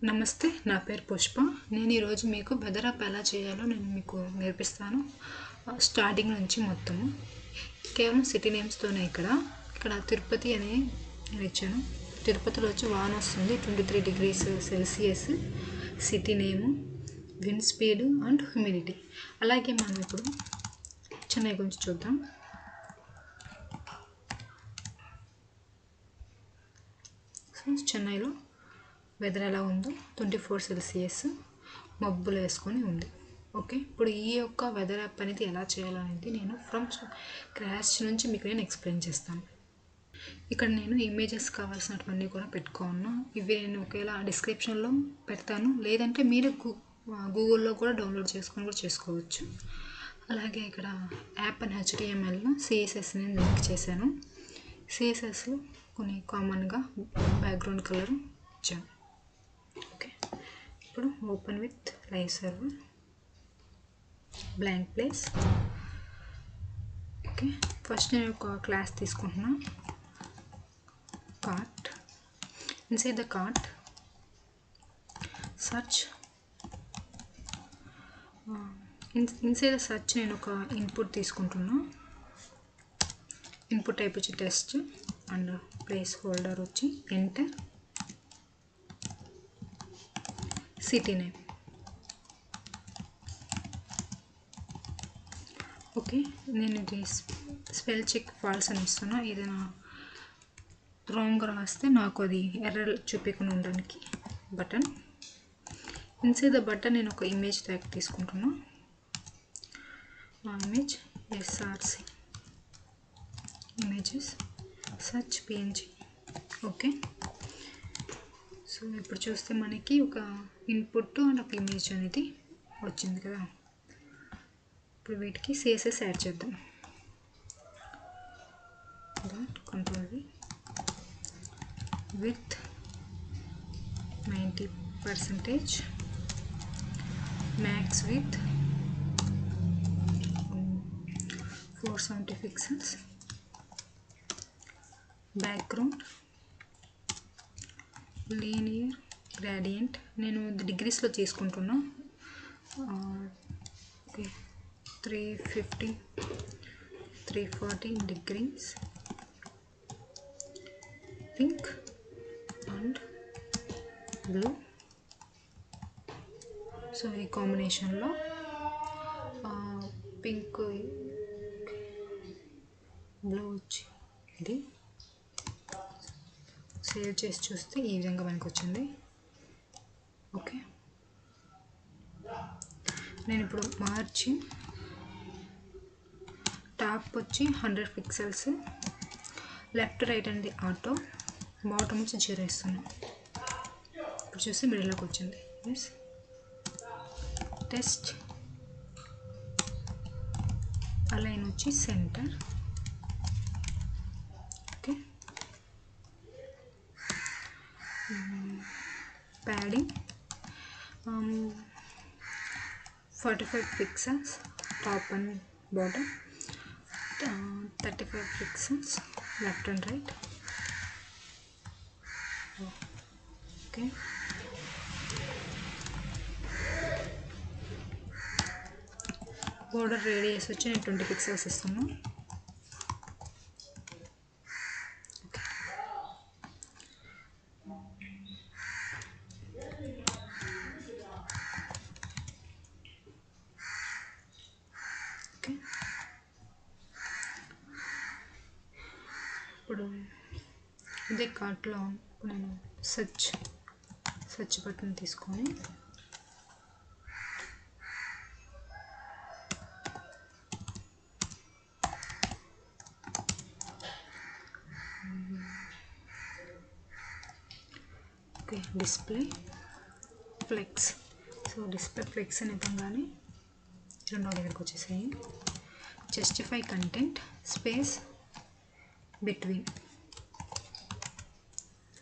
నమస్తే, నా పేరు పుష్ప. నేను ఈరోజు మీకు వెదర్ యాప్ ఎలా చేయాలో నేను మీకు నేర్పిస్తాను. స్టార్టింగ్ నుంచి మొత్తము కేవలం సిటీ నేమ్స్తోనే ఇక్కడ తిరుపతి అని నేను ఇచ్చాను. తిరుపతిలో వచ్చి వాన వస్తుంది, 23 degrees Celsius city name, wind speed and humidity. అలాగే మనం ఇప్పుడు చెన్నై గురించి చూద్దాం. చెన్నైలో వెదర్ ఎలా ఉందో 24 Celsius మబ్బులు వేసుకొని ఉంది. ఓకే, ఇప్పుడు ఈ యొక్క వెదర్ యాప్ అనేది ఎలా చేయాలనేది నేను ఫ్రమ్ క్రాష్ నుంచి మీకు నేను ఎక్స్ప్లెయిన్ చేస్తాను. ఇక్కడ నేను ఇమేజెస్ కావాల్సినటువన్నీ కూడా పెట్టుకున్నా. ఇవి నేను ఒకేలా డిస్క్రిప్షన్లో పెడతాను, లేదంటే మీరు గూగుల్లో కూడా డౌన్లోడ్ చేసుకొని కూడా చేసుకోవచ్చు. అలాగే ఇక్కడ యాప్ అండ్ HTMLలో CSS నేను లింక్ చేశాను. CSSలో కొన్ని కామన్గా బ్యాక్గ్రౌండ్ కలర్ ఇచ్చాను. ఓకే, ఇప్పుడు open with live server, blank place. Okay, first నేను ఒక క్లాస్ తీసుకుంటున్నా, cart. Inside the cart search. Inside the search నేను ఒక ఇన్పుట్ తీసుకుంటున్నా. ఇన్పుట్ టైప్ వచ్చి టెస్ట్ అండ్ ప్లేస్ హోల్డర్ వచ్చి ఎంటర్, సిటీ నేమ్. ఓకే, నేను ఇది స్పెల్ చెక్ ఫాల్స్ అని ఇస్తున్నా. ఏదైనా రాంగ్ రాస్తే నాకు అది ఎర్రర్ చూపించకుండా ఉండడానికి బటన్. ఇన్సైడ్ ద బటన్ నేను ఒక ఇమేజ్ ట్యాగ్ తీసుకుంటున్నా. ఆ image SRC images search PNG. Okay, so ఇప్పుడు చూస్తే మనకి ఒక ఇన్పుట్ అండ్ ఒక ఇమేజ్ అనేది వచ్చింది కదా. ఇప్పుడు వీటికి CSS యాడ్ చేద్దాం. Ctrl+V with 90%, max with 470 pixels, background linear gradient. నేను డిగ్రీస్లో తీసుకుంటున్నా. Okay, 350 340 degrees, pink and blue. So ఈ కాంబినేషన్లో పింక్ బ్లూ వచ్చి ఇది సేవ్ చేసి చూస్తే ఈ విధంగా మనకు వచ్చింది. ఓకే, నేను ఇప్పుడు మార్చి టాప్ వచ్చి 100 pixels, లెఫ్ట్ రైట్ అనేది ఆటో, బాటమ్ వచ్చి 0 ఇస్తున్నాను. ఇప్పుడు చూస్తే మిడిల్లోకి వచ్చింది. ఎస్, టెస్ట్ అలైన్ వచ్చి centre. Okay, padding 45 pixels top and bottom, 35 pixels left and right. Okay, border radius వచ్చి నేను 20 pixels ఇస్తున్నాను. ఓకే, ఇప్పుడు ఇదే కార్ట్లో నేను సెర్చ్ బటన్ తీసుకొని okay, display flex. So display flex అని ఇవ్వగానే రెండో దగ్గరికి వచ్చేసాయి. Justify content space between.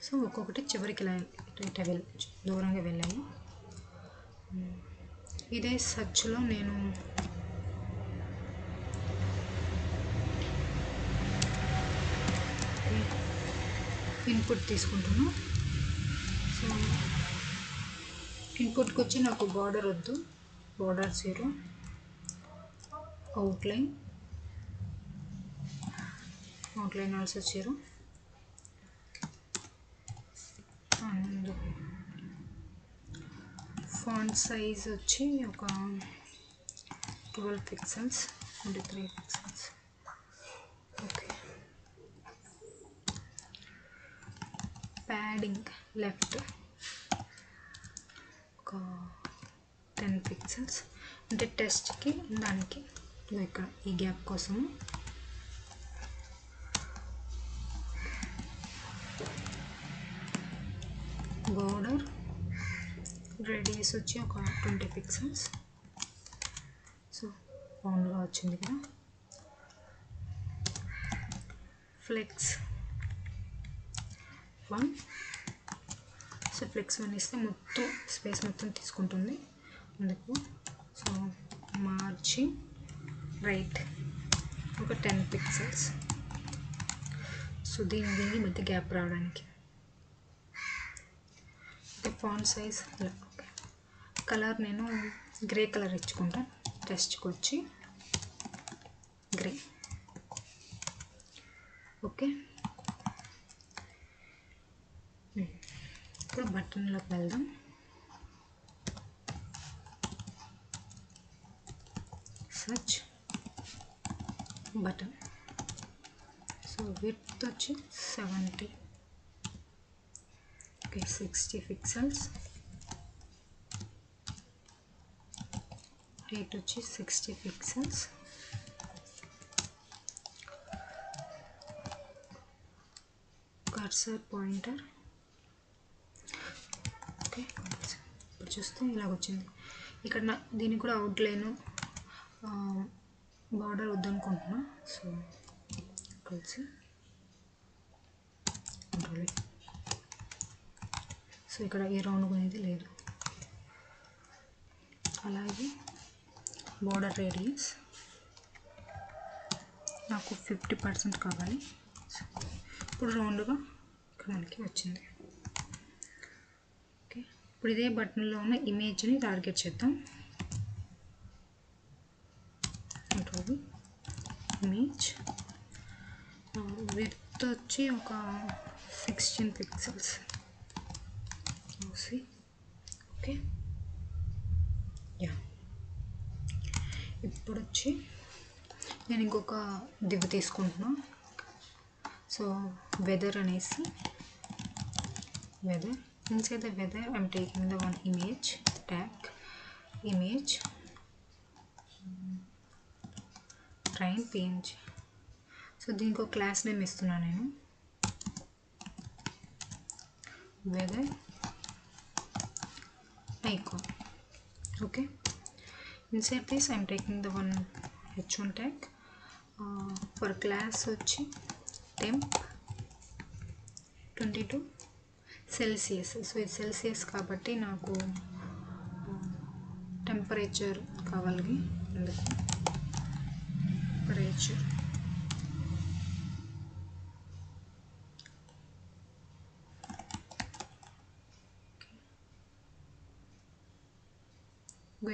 So ఒక్కొక్కటి చివరికి దూరంగా వెళ్ళాయి. ఇదే సర్చ్లో నేను ఇన్పుట్ తీసుకుంటున్నాను. సో ఇన్పుట్కి వచ్చి నాకు బార్డర్ వద్దు, border 0, outline also 0 and font size వచ్చి ఒక 12 pixels, 23 pixels. Okay, padding left ఒక 10 పిక్సెల్స్, అంటే టెస్ట్కి దానికి ఇక్కడ ఈ గ్యాప్ కోసము. బోర్డర్ రేడియస్ వచ్చి ఒక 20 పిక్సెల్స్. సో రౌండ్గా వచ్చింది కదా. ఫ్లెక్స్ 1. సో ఫ్లెక్స్ 1 ఇస్తే మొత్తం స్పేస్ మొత్తం తీసుకుంటుంది అందుకు. సో మార్జిన్ రైట్ ఒక 10 పిక్సెల్స్. సో దీనికి మధ్య గ్యాప్ రావడానికి. ఓకే, ఫాంట్ సైజ్ ఇలా. ఓకే, కలర్ నేను గ్రే కలర్ ఇచ్చుకుంటాను. టెస్ట్కి వచ్చి గ్రే. ఓకే, ఇప్పుడు బటన్లోకి వెళ్దాం. Search button. సో విడ్త్ వచ్చి 70. Okay, 60 pixels. హైట్ వచ్చి 60 పిక్సెల్స్. Cursor pointer. ఓకే, ఇప్పుడు చూస్తే ఇలాగ వచ్చింది. ఇక్కడ దీనికి కూడా అవుట్లైన్ బార్డర్ వద్దనుకుంటున్నా. సో కలిసి ఉండాలి. సో ఇక్కడ ఏ రౌండ్ అనేది లేదు. అలాగే బార్డర్ రేడియస్ నాకు 50% కావాలి. ఇప్పుడు రౌండ్గా ఇక్కడ మనకి వచ్చింది. ఓకే, ఇప్పుడు ఇదే బటన్లో ఉన్న ఇమేజ్ని టార్గెట్ చేద్దాం. ఇమేజ్ విడ్త్ వచ్చి ఒక 16 పిక్సెల్స్. Okay, yeah. ఇప్పుడు వచ్చి నేను ఇంకొక దివ్వు తీసుకుంటున్నా. సో వెదర్ అనేసి weather. Inside the weather I'm taking the one image tag, image train png. So దీనికి ఒక క్లాస్ నేమ్ ఇస్తున్నాను నేను, weather icon. Okay, inside this I'm taking the one h1 tag. For class వచ్చి temp 22 Celsius. So ఇది Celsius కాబట్టి నాకు temperature కావాలి. అందుకు టెంపరేచర్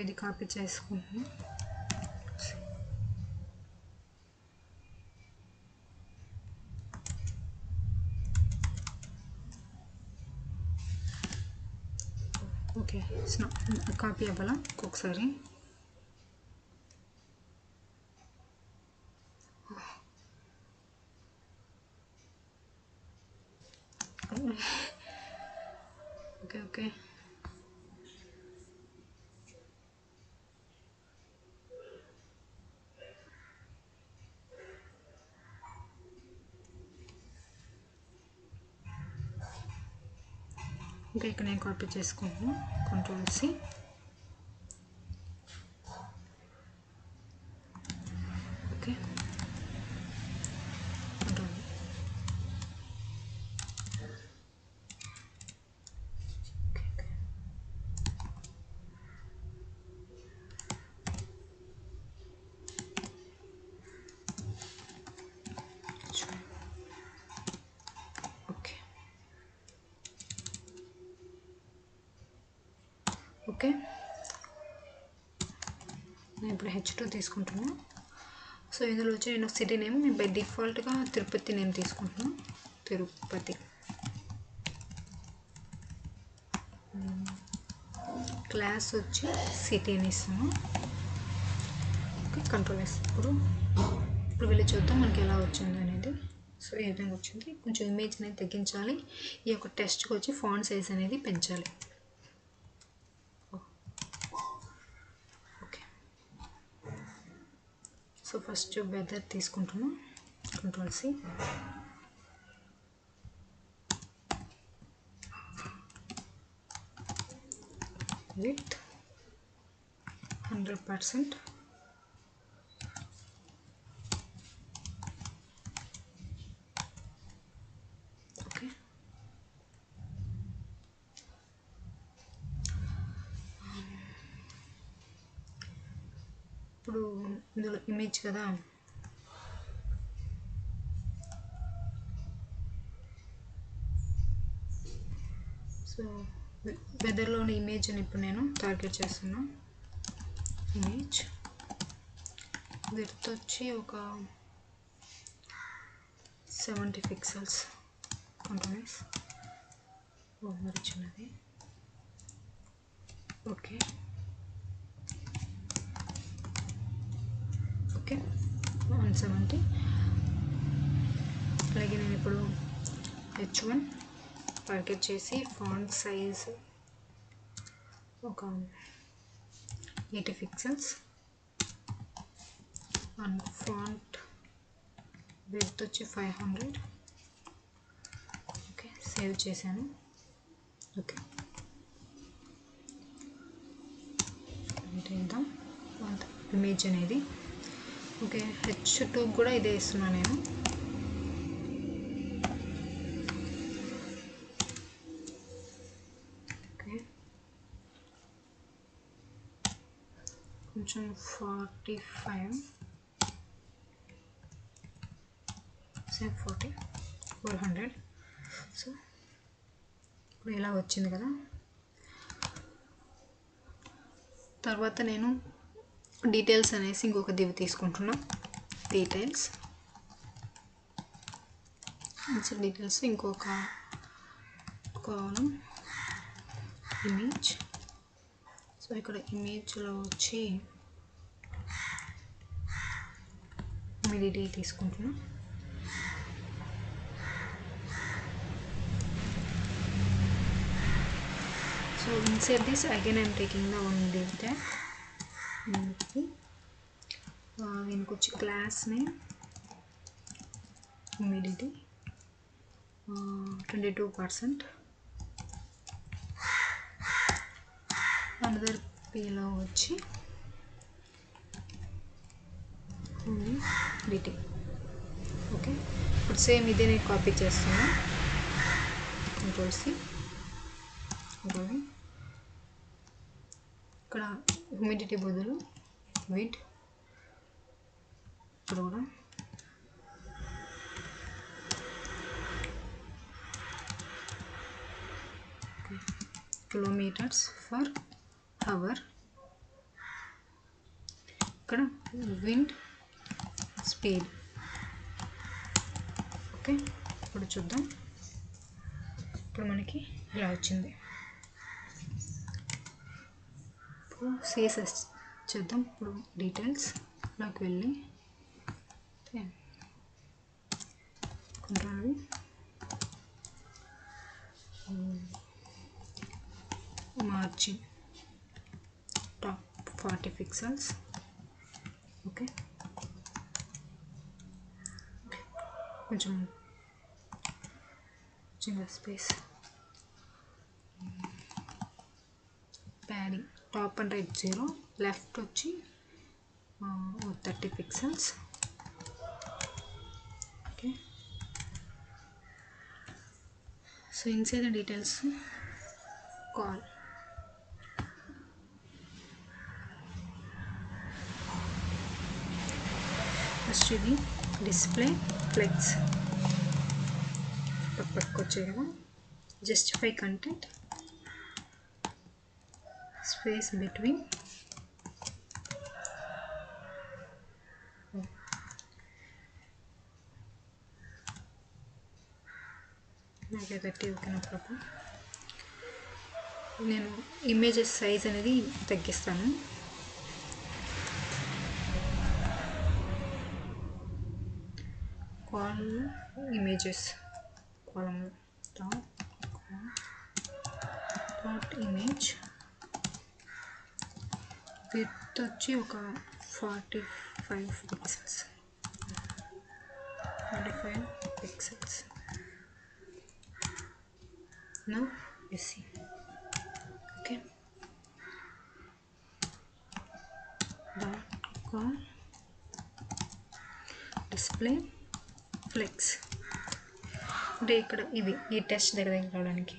ఇది కాపీ చేసుకుంటున్నాను. ఓకే, కాపీ అవ్వాలా ఒకసారి. ఓకే ఓకే, ఇంకా ఇక్కడ నేను కాపీ చేసుకుంటున్నాను. Ctrl+C. ఓకే, ఓకే, నేను ఇప్పుడు H2 తీసుకుంటున్నాను. సో ఇందులో వచ్చి నేను సిటీ నేమ్ బై డిఫాల్ట్గా తిరుపతి నేమ్ తీసుకుంటున్నాను. తిరుపతి. క్లాస్ వచ్చి సిటీ అని ఇస్తాను. Okay, control S. ఇప్పుడు వెళ్ళి చూద్దాం మనకి ఎలా వచ్చింది అనేది. సో ఏ విధంగా వచ్చింది, కొంచెం ఇమేజ్ అనేది తగ్గించాలి. ఈ యొక్క టెస్ట్కి వచ్చి ఫాంట్ సైజ్ అనేది పెంచాలి. ఓకే, సో ఫస్ట్ వెదర్ తీసుకుంటున్నాం. Control C. విత్ 100%. ఇప్పుడు ఇందులో ఇమేజ్ కదా, సో వెదర్లోని ఇమేజ్ని ఇప్పుడు నేను టార్గెట్ చేస్తున్నా. ఇమేజ్ విడ్త్ వచ్చి ఒక 70 పిక్సెల్స్. కంట్రోల్ ఓవర్ చిన్నది. ఓకే, 170. అలాగే నేను ఇప్పుడు H1 టార్గెట్ చేసి ఫాంట్ సైజ్ ఒక 80 పిక్సెల్స్ అండ్ ఫాంట్ విడ్త్ వచ్చి 500. ఓకే, సేవ్ చేశాను. ఓకే, అంటే ఇమేజ్ అనేది. ఓకే, H2 కూడా ఇదే ఇస్తున్నాను నేను. ఓకే, కొంచెం 45, 40, 400. సో ఇప్పుడు ఇలా వచ్చింది కదా. తర్వాత నేను డీటెయిల్స్ అనేసి ఇంకొక దివి తీసుకుంటున్నా. డీటెయిల్స్ ఇంకొక కాలం ఇమేజ్. సో ఇక్కడ ఇమేజ్లో వచ్చి హ్యూమిడిటీ తీసుకుంటున్నా. So inside this again I am taking the one div tag. దీనికి వచ్చి క్లాస్ నేమ్ హ్యూమిడిటీ 22%. అనదర్ పీలో వచ్చి హ్యూమిడిటీ. ఓకే, ఇప్పుడు సేమ్ ఇదే నేను కాపీ చేస్తున్నా. Control C. ఇక్కడ హ్యూమిడిటీ బదులు విడ్. ఇప్పుడు కూడా కిలోమీటర్స్ ఫర్ అవర్. ఇక్కడ విండ్ స్పీడ్. ఓకే, ఇప్పుడు చూద్దాం. ఇప్పుడు మనకి ఇలా వచ్చింది. ఇప్పుడు CSS చూద్దాం. ఇప్పుడు డీటెయిల్స్లోకి వెళ్ళి control margin top 40 pixels. Okay, కొంచెం చిన్న space. Padding top and right 0, left వచ్చి 30 pixels. Okay, so inside the details call. First ఇది డిస్ప్లే ఫ్లెక్స్ పట్టుకొచ్చాయి కదా. Justify content space between okay 30 ఓకేనా ప్రాబ్లం. నేను ఇమేజెస్ సైజ్ అనేది తగ్గిస్తాను. Call images column dot image width వచ్చి ఒక 45 pixels. 45 pixels. Now you see. Okay. Dot call display flex. అంటే ఇక్కడ ఇది ఈ టెస్ట్ దగ్గరికి రావడానికి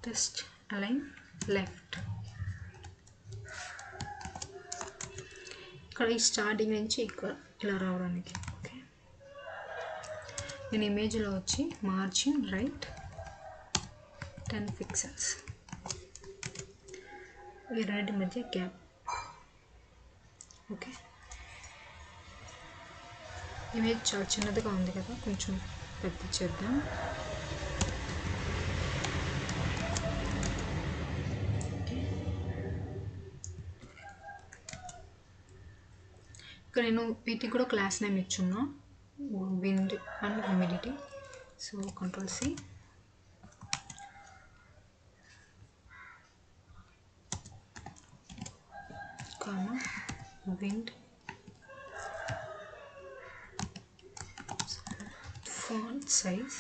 టెస్ట్ అలైన్ లెఫ్ట్. ఇక్కడ ఈ స్టార్టింగ్ నుంచి ఇక్కడ ఇలా రావడానికి. నేను ఇమేజ్లో వచ్చి మార్జిన్ రైట్ 10 పిక్సెల్స్. ఈ రెండింటి మధ్య గ్యాప్. ఓకే, ఇమేజ్ చాలా చిన్నదిగా ఉంది కదా, కొంచెం పెద్ద చేద్దాం. ఇక్కడ నేను వీటికి కూడా క్లాస్ నేమ్ ఇచ్చున్నా, wind and humidity. So Control C, comma wind, font size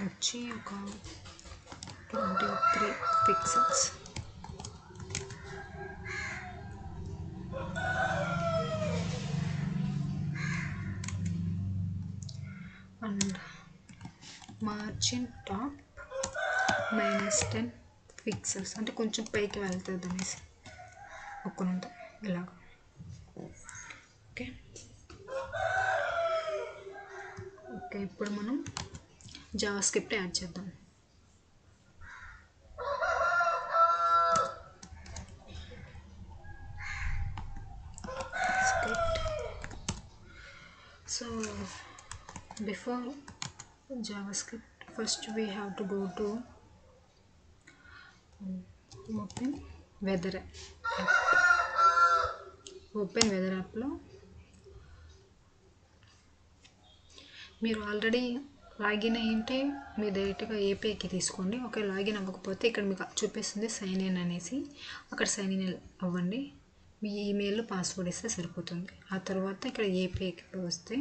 వచ్చి ఒక 23 pixels. And margin top -10 pixels, అంటే కొంచెం పైకి వెళ్తుంది అనేసి ఒక్కనంత ఇలాగ. ఓకే ఓకే, ఇప్పుడు మనం జావా స్క్రిప్ట్ యాడ్ చేద్దాం. So before JavaScript, first we have to go to open weather app. Open weather app లో మీరు ఆల్రెడీ లాగిన్ అయ్యింటే మీరు డైరెక్ట్గా ఏపీఐకి తీసుకోండి. ఓకే, లాగిన్ అవ్వకపోతే ఇక్కడ మీకు చూపిస్తుంది సైన్ ఇన్ అనేసి, అక్కడ సైన్ ఇన్ అవ్వండి. మీ ఈమెయిల్ పాస్వర్డ్ ఇస్తే సరిపోతుంది. ఆ తర్వాత ఇక్కడ ఏపీఐకి వస్తే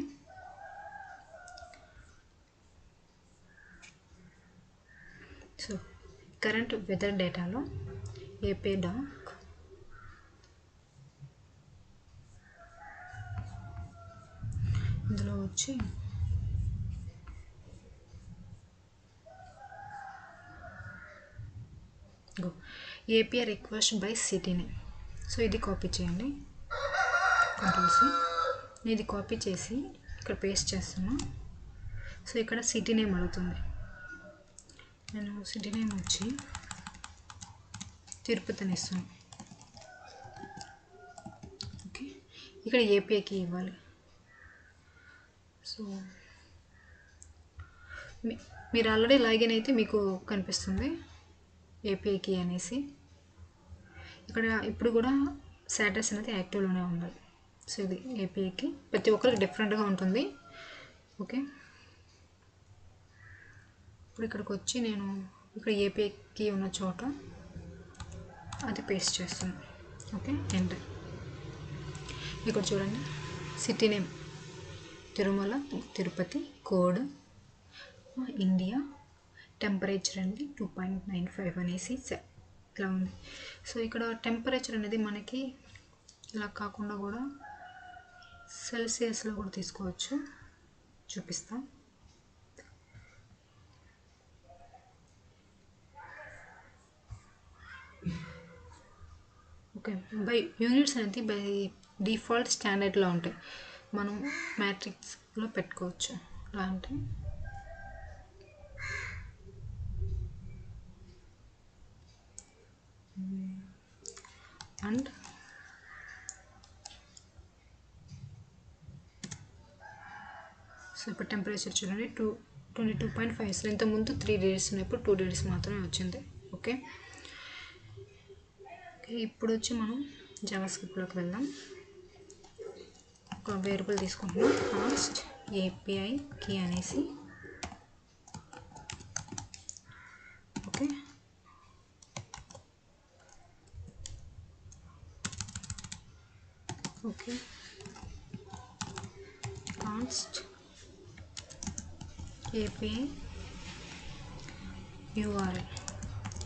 సో కరెంట్ వెదర్ డేటాలో ఏపీఐ డాక్ ఇందులో వచ్చి API request by city name. So ఇది కాపీ చేయండి, కంట్రోల్ సి. నేను ఇది కాపీ చేసి ఇక్కడ పేస్ట్ చేస్తున్నా. సో ఇక్కడ సిటీ నేమ్ అడుగుతుంది. నేను సిటీ నేమ్ వచ్చి తిరుపతి అని ఇస్తాను. ఓకే, ఇక్కడ ఏపీఐకి ఇవ్వాలి. సో మీరు ఆల్రెడీ లాగిన్ అయితే మీకు కనిపిస్తుంది ఏపీఐకి అనేసి. ఇక్కడ ఇప్పుడు కూడా స్టేటస్ అనేది యాక్టివ్లోనే ఉండాలి. సో ఇది ఏపీఐకి ప్రతి ఒక్కరికి డిఫరెంట్గా ఉంటుంది. ఓకే, ఇప్పుడు ఇక్కడికి వచ్చి నేను ఇక్కడ ఏపీఐకి ఉన్న చోట అది పేస్ట్ చేస్తాను. Okay, enter. ఇక్కడ చూడండి, city name Tirumala Tirupati, code India, temperature అనేది 2.95 అనేసి ఇలా ఉంది. సో ఇక్కడ టెంపరేచర్ అనేది మనకి ఇలా కాకుండా కూడా సెల్సియస్లో కూడా తీసుకోవచ్చు, చూపిస్తాం. ఓకే, బై యూనిట్స్ అనేది బై డిఫాల్ట్ స్టాండర్డ్లో ఉంటాయి, మనం మ్యాట్రిక్స్లో పెట్టుకోవచ్చు. ఎలా అంటే అండ్ సో ఇప్పుడు టెంపరేచర్ చూడండి 22.5. సో ఇంతకుముందు 3 డిగ్రీస్ ఉన్నాయి, ఇప్పుడు 2 డిగ్రీస్ మాత్రమే వచ్చింది. ఓకే, ఇప్పుడు వచ్చి మనం జావాస్క్రిప్ట్లోకి వెళ్దాం. ఒక వేరియబుల్ తీసుకుంటున్నాం, కాస్ట్ API కీ అనేసి. Okay, okay, cost API URL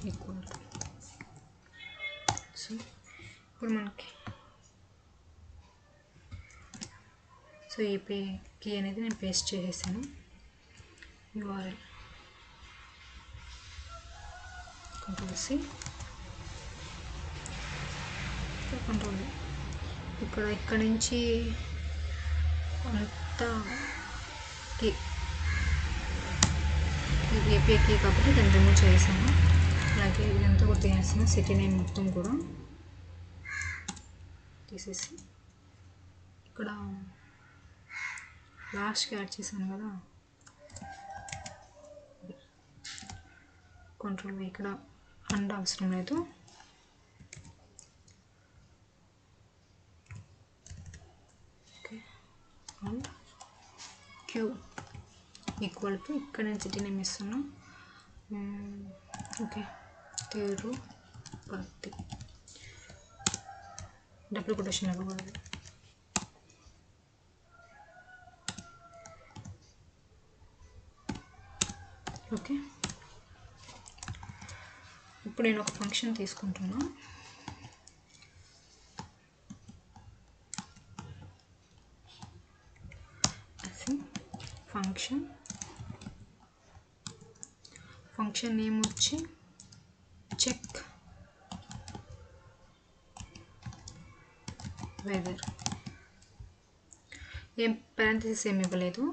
equal to. So ఇప్పుడు మనకి సో API కీ అనేది నేను పేస్ట్ చేసేసాను. URL control C, control. ఇక్కడ నుంచి అంతా కీ API కీ కాబట్టి దాన్ని రిమూవ్ చేసాను. అలాగే ఇదంతా కూడా తీసేసాను, సిటీ నేమ్ మొత్తం కూడా తీసేసి ఇక్కడ లాస్ట్కి యాడ్ చేశాను కదా కంట్రోల్. ఇక్కడ అండ్ అవసరం లేదు. Okay, and q equal to, ఇక్కడ నేను సిటీ నేమ్ ఇస్తున్నా. ఓకే, తిరుపతి, డబుల్ కొటేషన్ ఇవ్వకూడదు. ఓకే, ఇప్పుడు నేను ఒక ఫంక్షన్ తీసుకుంటున్నా. ఫంక్షన్ నేమ్ వచ్చి చెక్ వెదర్. ఏం పారాంథసిస్ ఏమి ఇవ్వలేదు.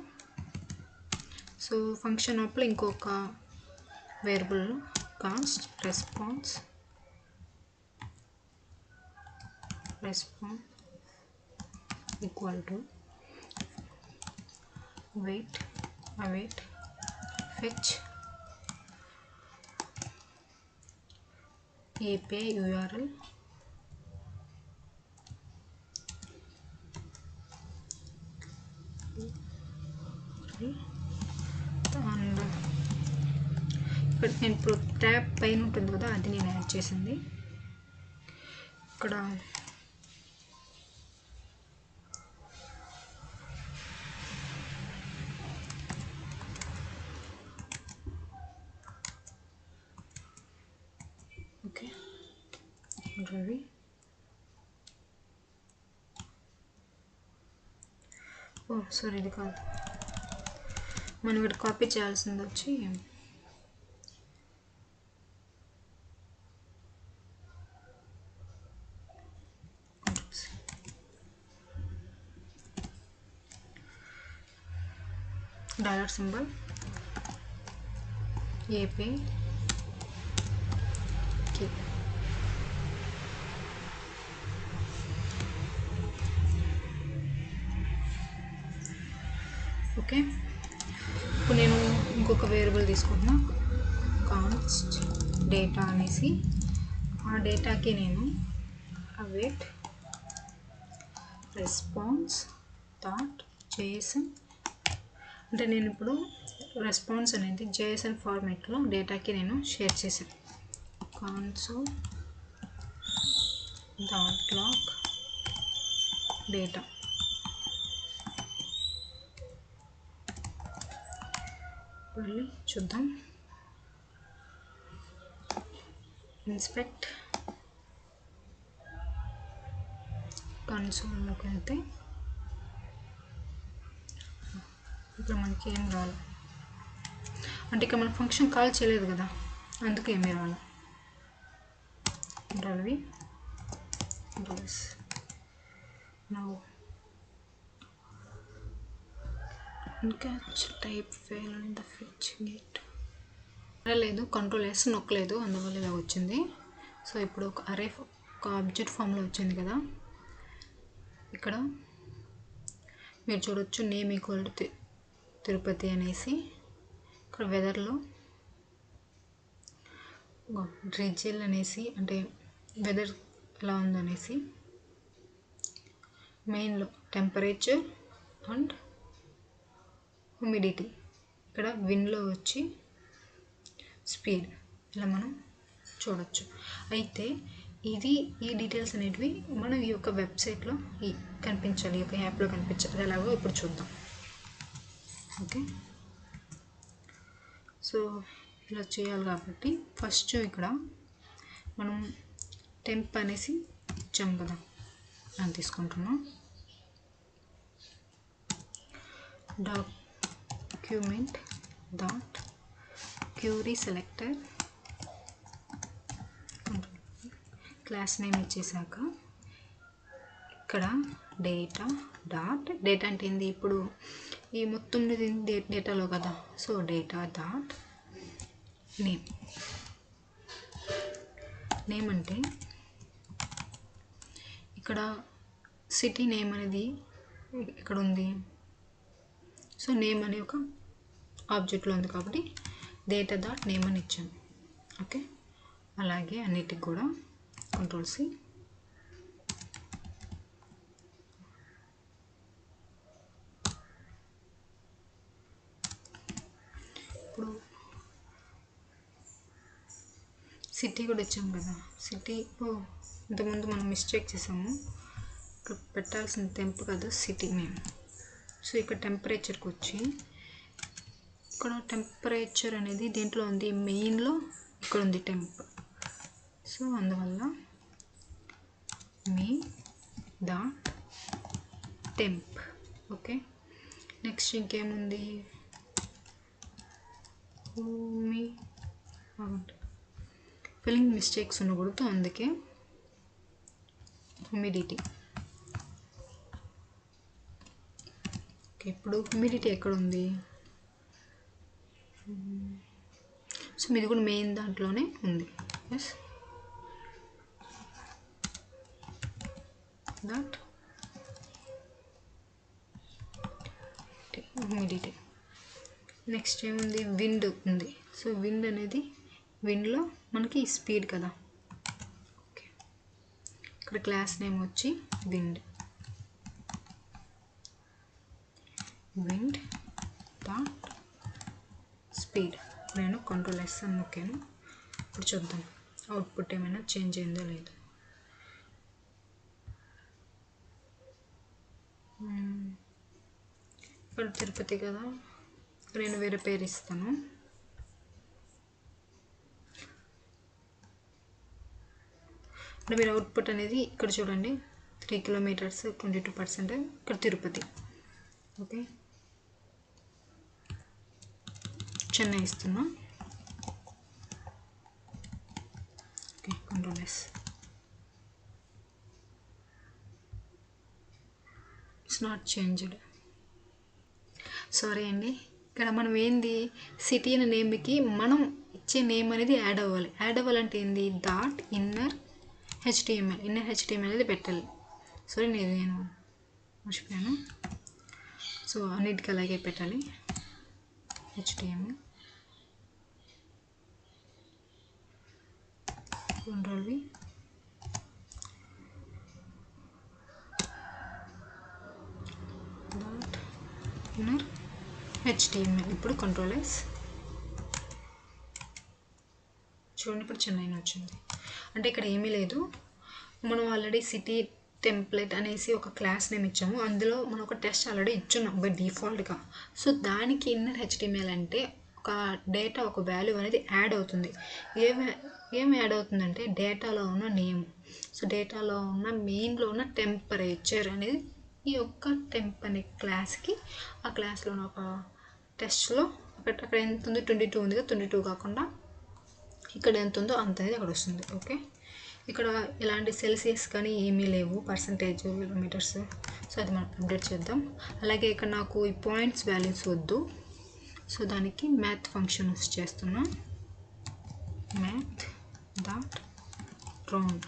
సో ఫంక్షన్ లోపల ఇంకొక variable const response equal to await await fetch API URL and ఇక్కడ నేను ఇప్పుడు ట్యాబ్ పైన ఉంటుంది కదా, అది నేను యాడ్ చేసింది. ఇక్కడ ఓకే రవి సారీ ఇది కాదు, మనం ఇక్కడ కాపీ చేయాల్సింది వచ్చి $, API key. ఓకే, ఇప్పుడు నేను ఇంకొక వేరియబుల్ తీసుకుంటున్నా, కాన్స్ట్ డేటా అనేసి. ఆ డేటాకి నేను await response .json, అంటే నేను ఇప్పుడు రెస్పాన్స్ అనేది JSON ఫార్మాట్లో డేటాకి నేను షేర్ చేశాను. console.log data. వెళ్ళి చూద్దాం. ఇన్స్పెక్ట్ కన్సోల్లోకి వెళ్తే ఇక్కడ మనకి ఏం రావాలి, అంటే ఇక్కడ మన ఫంక్షన్ కాల్ చేయలేదు కదా, అందుకే ఏమీ రావాలి. Ravi now catch type fail in the fetching it లేదు, కంట్రోల్ S నొక్కలేదు, అందువల్ల ఇలా వచ్చింది. సో ఇప్పుడు ఒక అరే ఒక ఆబ్జెక్ట్ ఫామ్లో వచ్చింది కదా. ఇక్కడ మీరు చూడొచ్చు నేమ్ ఈక్వల్ టు తిరుపతి అనేసి. ఇక్కడ వెదర్లో డ్రిజిల్ అనేసి, అంటే వెదర్ ఎలా ఉందనేసి. మెయిన్లో టెంపరేచర్ అండ్ హ్యూమిడిటీ. ఇక్కడ విండ్లో వచ్చి స్పీడ్, ఇలా మనం చూడొచ్చు. అయితే ఈ డీటెయిల్స్ అనేటివి మనం ఈ యొక్క వెబ్సైట్లో కనిపించాలి, ఈ యొక్క యాప్లో కనిపించాలి. ఎలాగో ఇప్పుడు చూద్దాం. ఓకే, సో ఇలా చేయాలి కాబట్టి ఫస్ట్ ఇక్కడ మనం టెంప్ అనేసి ఇచ్చాం కదా, అని తీసుకుంటున్నాం. Document dot query selector class name ఇచ్చేసాక ఇక్కడ డేటా అంటే ఏంది, ఇప్పుడు ఈ మొత్తం డేటాలో కదా. సో డేటా డాట్ నేమ్ అంటే ఇక్కడ సిటీ నేమ్ అనేది ఇక్కడ ఉంది. సో నేమ్ అనే ఒక ఆబ్జెక్ట్లో ఉంది కాబట్టి డేటా డాట్ నేమ్ అని ఇచ్చాను. ఓకే, అలాగే అన్నిటికి కూడా Ctrl+C. ఇప్పుడు సిటీ కూడా ఇచ్చాం కదా. సిటీ ఇంతకుముందు మనం మిస్టేక్ చేసాము, ఇక్కడ పెట్టాల్సిన టెంప్ కాదు సిటీ నేమ్. సో ఇక్కడ టెంపరేచర్కి వచ్చి ఇక్కడ టెంపరేచర్ అనేది దీంట్లో ఉంది, మెయిన్లో ఇక్కడ ఉంది టెంప్. సో అందువల్ల మీ డాట్ టెంప్. ఓకే, నెక్స్ట్ ఇంకేముంది, మీ ఫిల్లింగ్ మిస్టేక్స్ ఉండకూడదు, అందుకే హ్యూమిడిటీ. ఓకే, ఇప్పుడు హ్యూమిడిటీ ఎక్కడ ఉంది. సో మీది కూడా మెయిన్ దాంట్లోనే ఉంది. Yes, that humidity. నెక్స్ట్ ఏముంది, విండ్ ఉంది. సో విండ్ అనేది విండ్లో మనకి స్పీడ్ కదా. ఓకే, ఇక్కడ క్లాస్ నేమ్ వచ్చి విండ్ డాట్ స్పీడ్. నేను Ctrl+S అని నొక్కాను. ఇప్పుడు చూద్దాం అవుట్పుట్ ఏమైనా చేంజ్ అయిందో లేదు. ఇక్కడ తిరుపతి కదా, నేను వేరే పేరు ఇస్తాను. అంటే మీరు అవుట్పుట్ అనేది ఇక్కడ చూడండి, 3 కిలోమీటర్స్ 22%, ఇక్కడ తిరుపతి. ఓకే, చెన్నై ఇస్తున్నా. Okay, Ctrl+S. It's not changed. Sorry అండి, ఇక్కడ మనం ఏంది సిటీ అనే నేమ్కి మనం ఇచ్చే నేమ్ అనేది యాడ్ అవ్వాలంటే ఏంది, డాట్ ఇన్నర్ హెచ్టిఎంఎల్ అనేది పెట్టాలి. సారీ నేను మర్చిపోయాను. సో అన్నిటికీ అలాగే పెట్టాలి, HTML. Ctrl+V. Dot inner HTML. ఇప్పుడు Ctrl+S. చూడండి, ఇప్పుడు చెన్నై వచ్చింది. అంటే ఇక్కడ ఏమీ లేదు, మనం ఆల్రెడీ సిటీ టెంప్లెట్ అనేసి ఒక క్లాస్ నేమ్ ఇచ్చాము, అందులో మనం ఒక టెస్ట్ ఆల్రెడీ ఇచ్చున్నాం బై డిఫాల్ట్గా. సో దానికి ఇన్నర్ HTML అంటే ఒక డేటా, ఒక వాల్యూ అనేది యాడ్ అవుతుంది. ఏం యాడ్ అవుతుందంటే డేటాలో ఉన్న నేమ్. సో డేటాలో ఉన్న మెయిన్లో ఉన్న టెంపరేచర్ అనేది ఈ యొక్క టెంప్ అనే క్లాస్కి, ఆ క్లాస్లో ఉన్న ఒక టెస్ట్లో అక్కడ ఎంత ఉంది 22 ఉంది కదా, 22 కాకుండా ఇక్కడ ఎంత ఉందో అంత అనేది అక్కడ వస్తుంది. ఓకే, ఇక్కడ ఇలాంటి సెల్సియస్ కానీ ఏమీ లేవు, పర్సంటేజ్ కిలోమీటర్స్. సో అది మనం అప్డేట్ చేద్దాం. అలాగే ఇక్కడ నాకు ఈ పాయింట్స్ వాల్యూస్ వద్దు, సో దానికి మ్యాథ్ ఫంక్షన్ యూస్ చేస్తున్నా. Math dot round.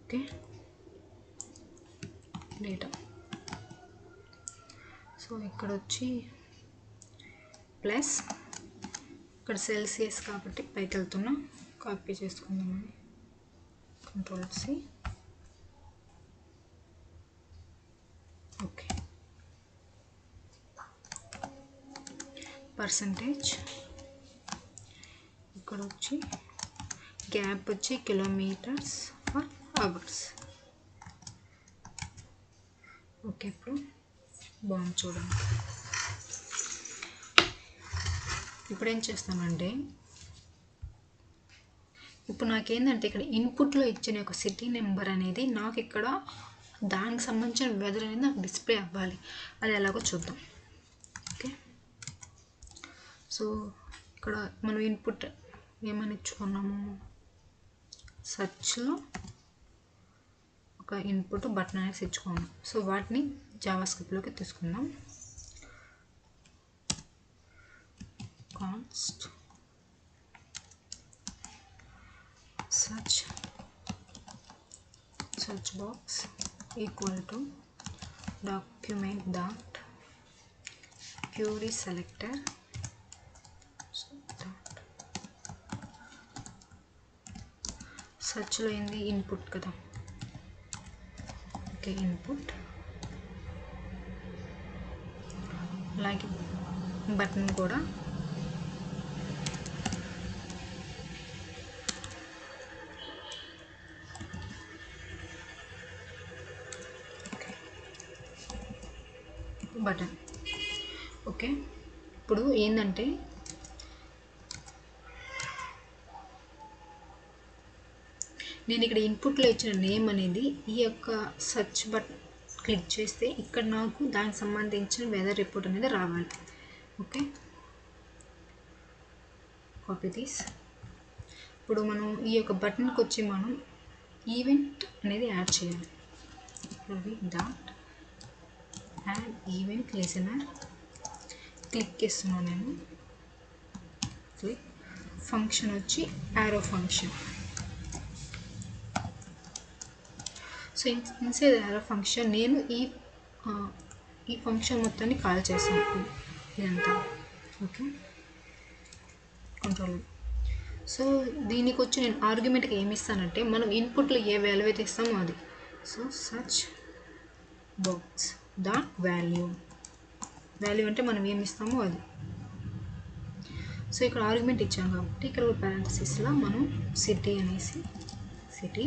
Okay, data. So ఇక్కడ వచ్చి ప్లస్, ఇక్కడ సెల్సియస్ కాబట్టి పైకి వెళ్తున్నా, కాపీ చేసుకుందామని Ctrl+C. ఓకే, పర్సంటేజ్ ఇక్కడ వచ్చి గ్యాప్ వచ్చి కిలోమీటర్స్ ఫర్ అవర్స్. ఓకే, ఇప్పుడు బాగుంది చూడండి. ఇప్పుడు ఏం చేస్తానంటే, ఇప్పుడు నాకేంటంటే ఇక్కడ ఇన్పుట్లో ఇచ్చిన ఒక సిటీ నెంబర్ అనేది నాకు ఇక్కడ దానికి సంబంధించిన వెదర్ అనేది నాకు డిస్ప్లే అవ్వాలి. అది ఎలాగో చూద్దాం. ఓకే, సో ఇక్కడ మనం ఇన్పుట్ ఏమని ఇచ్చుకున్నాము, సర్చ్లో ఒక ఇన్పుట్ బటన్ అనేది ఇచ్చుకున్నాం. సో వాటిని జావాస్క్రిప్ట్లోకి తీసుకుందాం. Const search box equal to document dot query selector search లో ఏంది ఇన్పుట్ కదా. Okay, input. అలాగే బటన్ కూడా బటన్. ఓకే, ఇప్పుడు ఏంటంటే నేను ఇక్కడ ఇన్పుట్లో ఇచ్చిన నేమ్ అనేది ఈ యొక్క సెర్చ్ బటన్ క్లిక్ చేస్తే ఇక్కడ నాకు దానికి సంబంధించిన వెదర్ రిపోర్ట్ అనేది రావాలి. ఓకే, కాపీ తీస్. ఇప్పుడు మనం ఈ యొక్క బటన్కి వచ్చి మనం ఈవెంట్ అనేది యాడ్ చేయాలి. Dot add event listener click చేస్తున్నాను నేను. క్లిక్. ఫంక్షన్ వచ్చి arrow function. So inside arrow function నేను ఈ ఫంక్షన్ మొత్తాన్ని కాల్ చేస్తాను ఇదంతా. Okay, control. సో దీనికి వచ్చి నేను ఆర్గ్యుమెంట్కి ఏమి ఇస్తానంటే మనం ఇన్పుట్లో ఏ వాల్యూ అయితే ఇస్తామో అది. So search box dot value అంటే మనం ఏమి ఇస్తామో అది. సో ఇక్కడ ఆర్గ్యుమెంట్ ఇచ్చాం కాబట్టి ఇక్కడ పారాంథసిస్లో మనం సిటీ అనేసి, సిటీ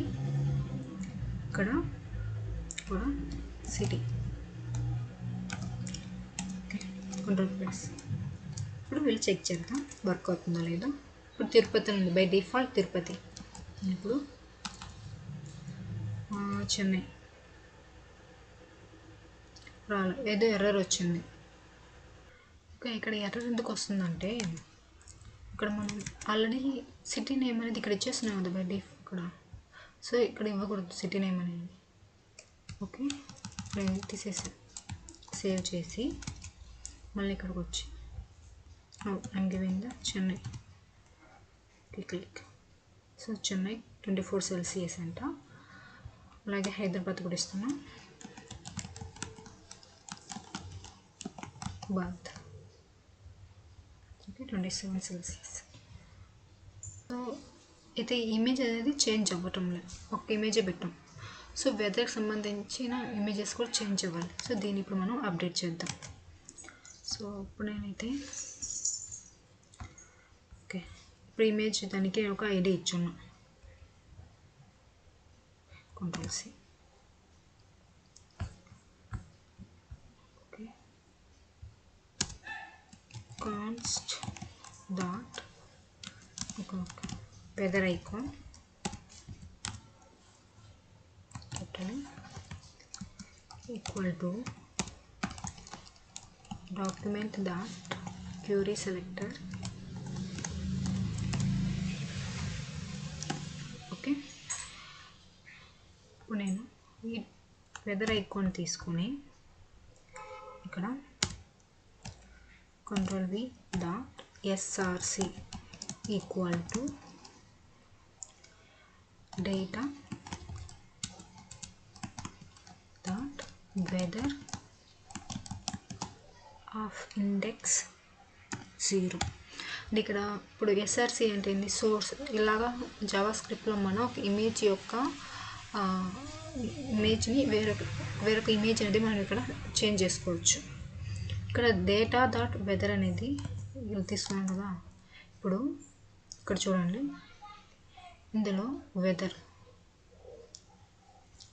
ఇక్కడ కూడా సిటీ. Okay, Ctrl+. ఇప్పుడు వీళ్ళు చెక్ చేద్దాం వర్క్ అవుతుందో లేదో. ఇప్పుడు తిరుపతి ఉంది, బై డిఫాల్ట్ తిరుపతి. ఇప్పుడు చెన్నై రాలే, ఏదో ఎర్రర్ వచ్చింది. ఓకే, ఇక్కడ ఎర్రర్ ఎందుకు వస్తుందంటే ఇక్కడ మనం ఆల్రెడీ సిటీ నేమ్ అనేది ఇక్కడ ఇచ్చేస్తున్నాం కదా బై డిఫాల్ట్ ఇక్కడ. సో ఇక్కడ ఇవ్వకూడదు సిటీ నేమ్ అనేది. ఓకే, తీసేసి సేవ్ చేసి మళ్ళీ ఇక్కడికి వచ్చి I'm giving the Chennai. Click. So Chennai 24 Celsius అంట. అలాగే హైదరాబాద్ కూడా ఇస్తున్నాం. బాత్. Okay, 27 Celsius. సో అయితే ఇమేజ్ అనేది చేంజ్ అవ్వటం లేదు, ఒక ఇమేజే పెట్టాం. సో వెదర్కి సంబంధించిన ఇమేజెస్ కూడా చేంజ్ అవ్వాలి. సో దీన్ని ఇప్పుడు మనం అప్డేట్ చేద్దాం. సో ఇప్పుడు నేనైతే ఓకే, ఇప్పుడు ఇమేజ్ దానికి ఒక ఐడి ఇచ్చున్నా. Ctrl+C. Okay, const dot weather icon equal to document dot query selector. Okay, ఇప్పుడు నేను ఈ వెదర్ ఐకాన్ తీసుకొని ఇక్కడ Ctrl+V .src equal to data dot weather of index 0. అంటే ఇక్కడ ఇప్పుడు ఎస్ఆర్సి అంటే ఏంటి, సోర్స్. ఇలాగా జావా స్క్రిప్ట్లో మనం ఒక ఇమేజ్ యొక్క ఇమేజ్ని వేరొక ఇమేజ్ అనేది మనం ఇక్కడ చేంజ్ చేసుకోవచ్చు. ఇక్కడ డేటా డాట్ వెదర్ అనేది ఇలా తీసుకున్నాం కదా. ఇప్పుడు ఇక్కడ చూడండి, ఇందులో వెదర్,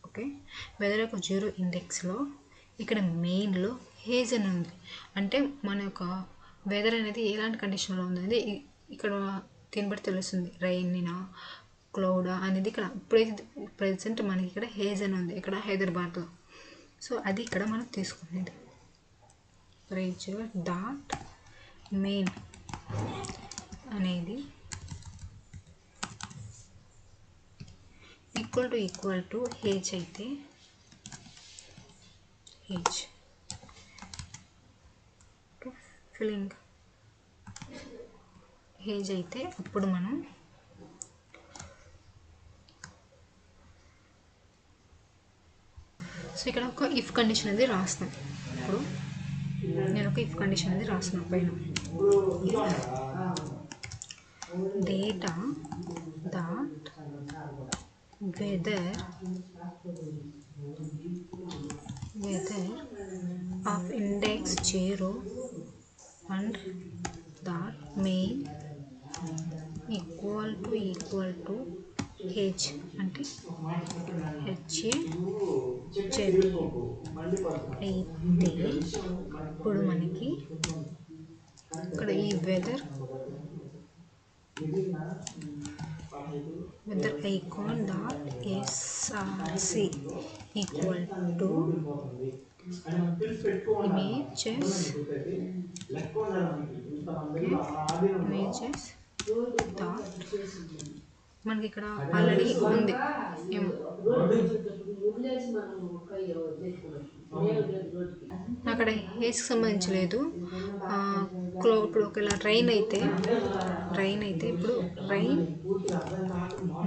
ఓకే, వెదర్ యొక్క 0 ఇండెక్స్లో ఇక్కడ మెయిన్లో హేజ్ అని ఉంది. అంటే మన యొక్క వెదర్ అనేది ఎలాంటి కండిషన్లో ఉంది ఇక్కడ దీన్ని బట్టి తెలుస్తుంది. రైనినా క్లౌడా అనేది ఇక్కడ ప్రెజెంట్ మనకి ఇక్కడ హేజ్ అని ఉంది ఇక్కడ హైదరాబాద్లో. సో అది ఇక్కడ మనం తీసుకునేది. ప్రెజర్ డాట్ మెయిన్ అనేది ఈక్వల్ టు హేజ్ అయితే హేజ్ ఫిల్లింగ్ హేజ్ అయితే అప్పుడు మనం సో ఇక్కడ ఒక ఇఫ్ కండిషన్ అనేది రాస్తాం. ఇప్పుడు నేను ఒక ఇఫ్ కండిషన్ అనేది రాస్తున్నాను పైన. Data dot weather of index 0 and dot main equal to H అంటే HAZ అయితే ఇప్పుడు మనకి ఇక్కడ ఈ weather icon dot SRC equal to images dot మనకి ఇక్కడ ఆల్రెడీ ఉంది ఏమో, అక్కడ హేజ్కి సంబంధించి లేదు. ఇప్పుడు ఒకవేళ రైన్ అయితే ఇప్పుడు rain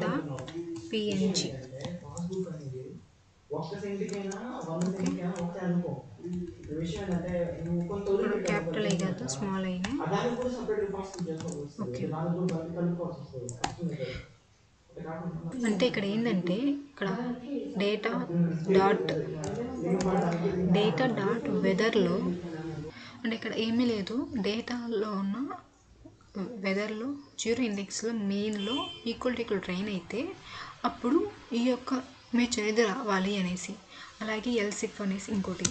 dot PNG capital I కాదు స్మాల్ అయినా. ఓకే, అంటే ఇక్కడ ఏంటంటే ఇక్కడ డేటా డాట్ వెదర్లో అంటే ఇక్కడ ఏమీ లేదు. డేటాలో ఉన్న వెదర్లో 0 ఇండెక్స్లో మెయిన్లో ఈక్వల్ రైన్ అయితే అప్పుడు ఈ యొక్క ఇమేజ్ అనేది రావాలి అనేసి. అలాగే ఎల్సిఫ్ అనేసి ఇంకోటి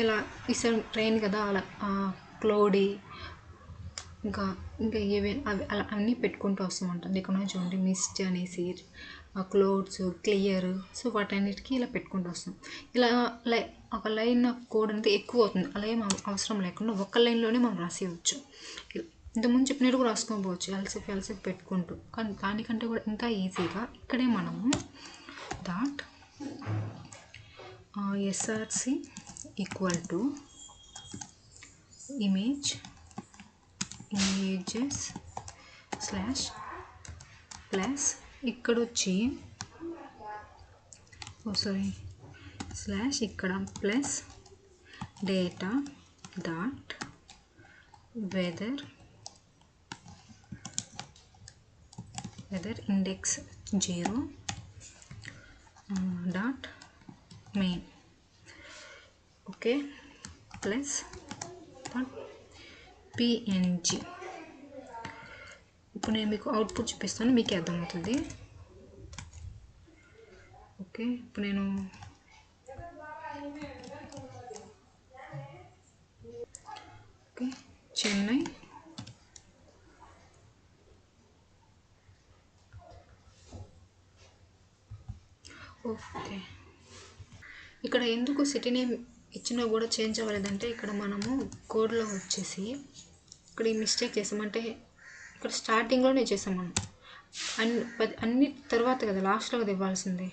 ఇలా ఈసారి ట్రైన్ కదా, అలా క్లౌడీ ఇంకా ఏవైనా అలా అన్నీ పెట్టుకుంటూ వస్తామంటుంది. ఇక్కడ నుంచి చూడండి, మిస్ట్ అనేసి, క్లౌడ్స్, క్లియర్. సో వాటన్నిటికీ ఇలా పెట్టుకుంటూ వస్తాం. ఇలా ఒక లైన్ ఆఫ్ కోడ్ అనేది ఎక్కువ అవుతుంది. అలా ఏం అవసరం లేకుండా ఒక్క లైన్లోనే మనం రాసేయవచ్చు. ఇంతకుముందు చెప్పినట్టు కూడా రాసుకోవచ్చు ఎల్సిఫ్ పెట్టుకుంటూ. కానీ దానికంటే కూడా ఇంకా ఈజీగా ఇక్కడే మనము dot SRC equal to images plus ఇక్కడ వచ్చి ఇక్కడ plus data dot weather index 0 dot main. Okay, plus PNG. ఇప్పుడు నేను మీకు అవుట్పుట్ చూపిస్తాను, మీకు అర్థమవుతుంది. ఓకే, ఇప్పుడు నేను చెన్నై ఓకే, ఇక్కడ ఎందుకు సిటీ నేమ్ ఇచ్చినా కూడా చేంజ్ అవ్వలేదంటే ఇక్కడ మనము కోడ్లో వచ్చేసి ఇక్కడ ఈ మిస్టేక్ చేసామంటే ఇక్కడ స్టార్టింగ్లోనే చేసాం మనం అన్ని తర్వాత కదా లాస్ట్లో కదా ఇవ్వాల్సింది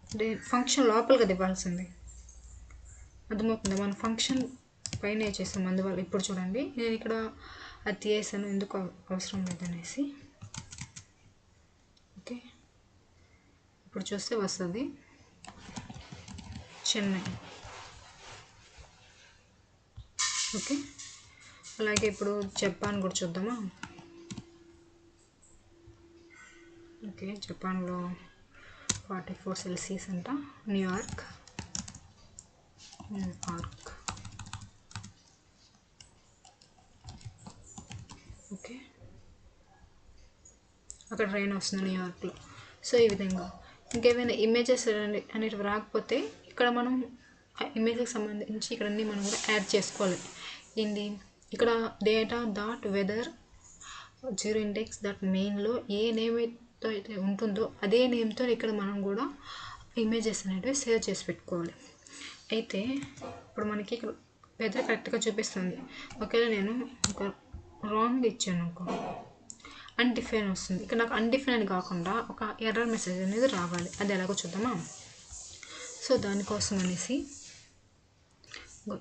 అంటే ఫంక్షన్ లోపల కదా ఇవ్వాల్సింది అర్థమవుతుంది మనం ఫంక్షన్ పైన చేసాం అందువల్ల ఇప్పుడు చూడండి నేను ఇక్కడ అది తీసాను ఎందుకు అవసరం లేదనేసి ఓకే ఇప్పుడు చూస్తే వస్తుంది చెన్నై ఓకే అలాగే ఇప్పుడు జపాన్ కూడా చూద్దామా ఓకే జపాన్లో 44 సెల్సియస్ అంట న్యూయార్క్ ఓకే అక్కడ రైన్ వస్తుంది న్యూయార్క్లో సో ఈ విధంగా ఇంకేమైనా ఇమేజెస్ అనేటివి రాకపోతే ఇక్కడ మనం ఇమేజ్కి సంబంధించి ఇక్కడ అన్నీ మనం కూడా యాడ్ చేసుకోవాలి ఏంటి ఇక్కడ data dot weather 0 index dot మెయిన్లో ఏ నేమ్తో అయితే ఉంటుందో అదే నేమ్తో ఇక్కడ మనం కూడా ఇమేజెస్ అనేటివి సేవ్ చేసి పెట్టుకోవాలి అయితే ఇప్పుడు మనకి ఇక్కడ వెదర్ కరెక్ట్గా చూపిస్తుంది ఒకవేళ నేను ఒక రాంగ్ ఇచ్చాను అనుకో అన్డిఫైన్ వస్తుంది ఇక్కడ నాకు అన్డిఫైన్ కాకుండా ఒక ఎర్రర్ మెసేజ్ అనేది రావాలి అది ఎలాగో చూద్దామా సో దానికోసం అనేసి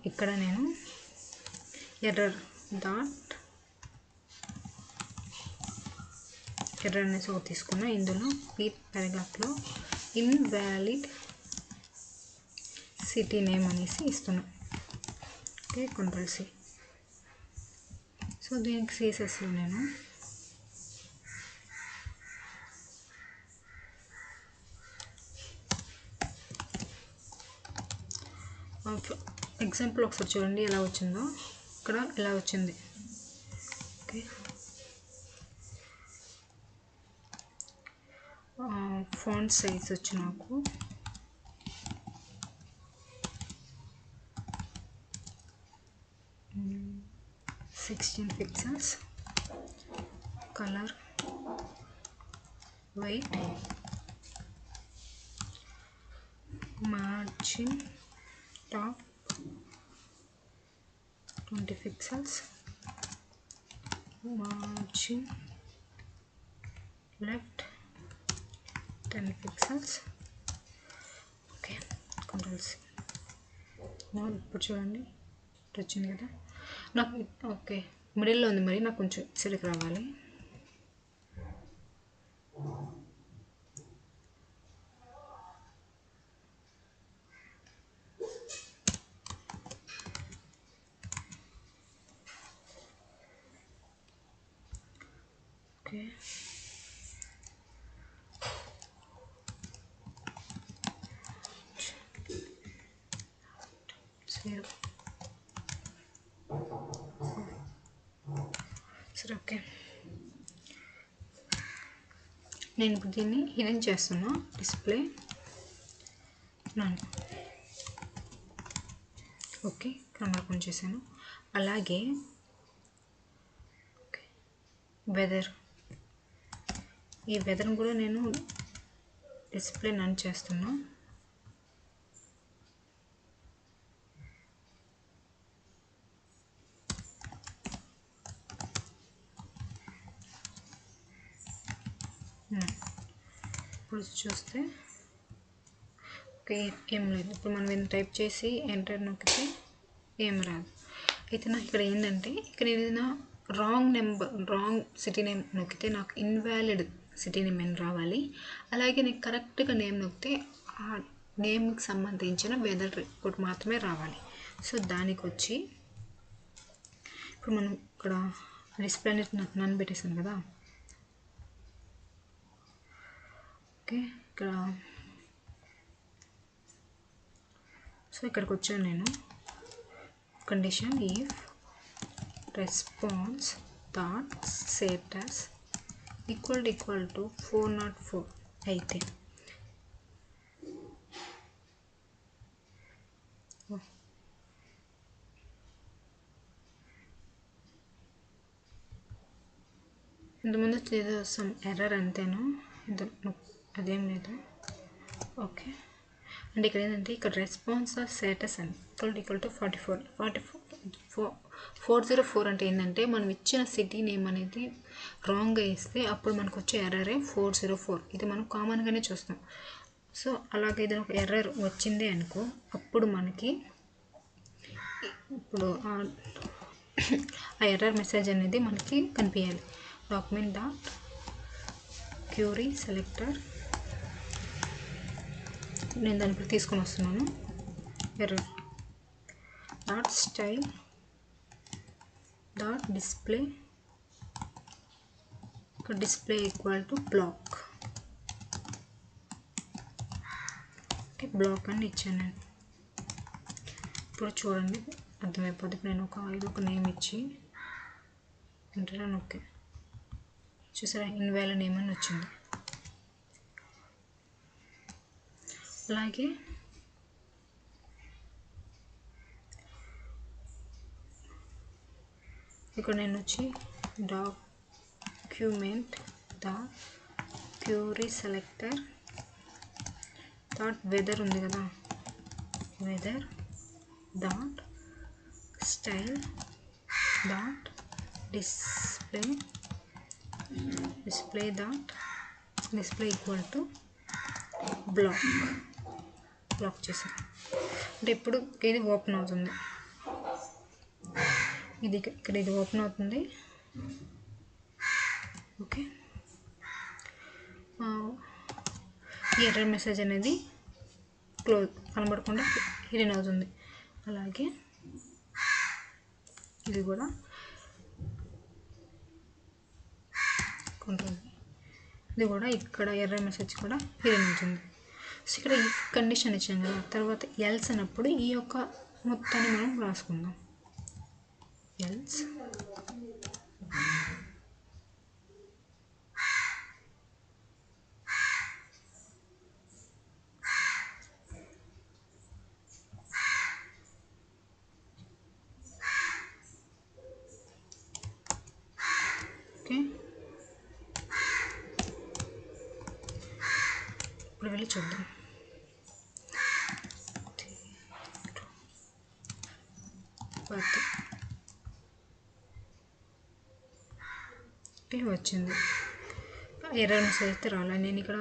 ఇక్కడ నేను ఎర్రర్ అనేసి ఒకటి తీసుకున్నా ఇందులో ఈ పారాగ్రాఫ్లో ఇన్వాలిడ్ సిటీ నేమ్ అనేసి ఇస్తున్నా ఓకే కంట్రోల్ సి సో దీనికి సిఎస్ఎస్లో నేను ఎగ్జాంపుల్ ఒకసారి చూడండి ఎలా వచ్చిందో ఇక్కడ ఎలా వచ్చింది ఓకే ఫాంట్ సైజ్ వచ్చి నాకు 16 pixels colour white margin top 20 pixels margin left 10 pixels okay control C ఇప్పుడు చూడండి ఇటు వచ్చింది కదా నాకు ఓకే మిడిల్లో ఉంది మరి నాకు కొంచెం సరిగ్గా రావాలి ఓకే సరే ఓకే నేను ఇప్పుడు దీన్ని హిడెన్ చేస్తున్నా డిస్ప్లే నన్ను ఓకే కెమెరా పని చేశాను అలాగే ఓకే వెదర్ ఈ వెదర్ని కూడా నేను డిస్ప్లే నన్ చేస్తున్నా ఇప్పుడు చూస్తే ఓకే ఏం లేదు ఇప్పుడు మనం ఏం టైప్ చేసి ఎంటర్ నొక్కితే ఏం రాదు అయితే నాకు ఇక్కడ ఏంటంటే ఇక్కడ ఏదైనా రాంగ్ సిటీ నేమ్ నొక్కితే నాకు ఇన్వాలిడ్ సిటీ నేమ్ అని రావాలి అలాగే నేను కరెక్ట్గా నేమ్ నొక్కితే ఆ నేమ్కి సంబంధించిన వెదర్ రిపోర్ట్ మాత్రమే రావాలి సో దానికి వచ్చి ఇప్పుడు మనం ఇక్కడ డిస్ప్లే అనేది నన్ను పెట్టేసాను కదా ఓకే ఇక్కడ సో ఇక్కడికి వచ్చాను నేను condition if response dot status equal to 404 అయితే ఇంతకుముందు ఏదో సమ్ ఎర్రర్ అంతేను అదేం లేదు ఓకే అంటే ఇక్కడ ఏంటంటే ఇక్కడ రెస్పాన్స్ స్టేటస్ అని ఈక్వల్ టు 404 అంటే ఏంటంటే మనం ఇచ్చిన సిటీ నేమ్ అనేది రాంగ్గా ఇస్తే అప్పుడు మనకు వచ్చే ఎర్రరే 404. ఇది మనం కామన్గానే చూస్తాం. సో అలాగే ఏదైనా ఒక ఎర్రర్ వచ్చింది అనుకో, అప్పుడు మనకి ఇప్పుడు ఆ ఎర్రర్ మెసేజ్ అనేది మనకి కనిపించాలి. డాక్యుమెంట్ డాట్ క్యూరీ సెలెక్టర్, నేను దాన్ని ఇప్పుడు తీసుకొని వస్తున్నాను. Error dot style dot display, display equal to block. Okay, block అని ఇచ్చాను నేను. ఇప్పుడు చూడండి అర్థమైపోతుంది. నేను ఒక నేమ్ ఇచ్చి ఇంటర్నల్ ఓకే, చూసారా ఇన్వాలిడ్ నేమ్ అని వచ్చింది. అలాగే ఇక్కడ నేను వచ్చి document the query selector dot weather ఉంది కదా, weather dot style dot display dot display equal to block చేసాను. అంటే ఇప్పుడు ఇది ఓపెన్ అవుతుంది, ఇది ఇక్కడ ఇది ఓపెన్ అవుతుంది. ఓకే, ఈ ఎర్రర్ మెసేజ్ అనేది క్లోజ్ కనబడకుండా హిడెన్ అవుతుంది. అలాగే ఇది కూడా కంట్రోల్, ఇది కూడా ఇక్కడ ఎర్రర్ మెసేజ్ కూడా హిడెన్ అవుతుంది. సో ఇక్కడ ఈ కండిషన్ ఇచ్చాం కదా, తర్వాత ఎల్స్ అన్నప్పుడు ఈ యొక్క మొత్తాన్ని మనం రాసుకుందాం. ఎల్స్ ఓకే, ఇప్పుడు వెళ్ళి చూద్దాం. వచ్చింది ఎర్రర్ మెసేజ్ అయితే రాలే. నేను ఇక్కడ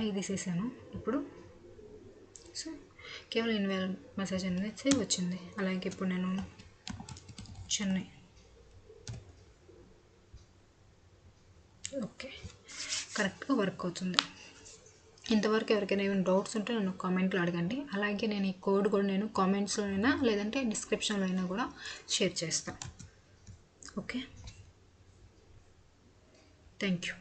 ఐ తీసేసాను ఇప్పుడు. సో కేవలం ఇన్వాలిడ్ మెసేజ్ అనేది వచ్చింది. అలాగే ఇప్పుడు నేను చెన్నై, ఓకే, కరెక్ట్గా వర్క్ అవుతుంది. ఇంతవరకు ఎవరికైనా ఏమైనా డౌట్స్ ఉంటే నన్ను కామెంట్లో అడగండి. అలాగే నేను ఈ కోడ్ కూడా నేను కామెంట్స్లో అయినా లేదంటే డిస్క్రిప్షన్లో అయినా కూడా షేర్ చేస్తాను. Okay, thank you.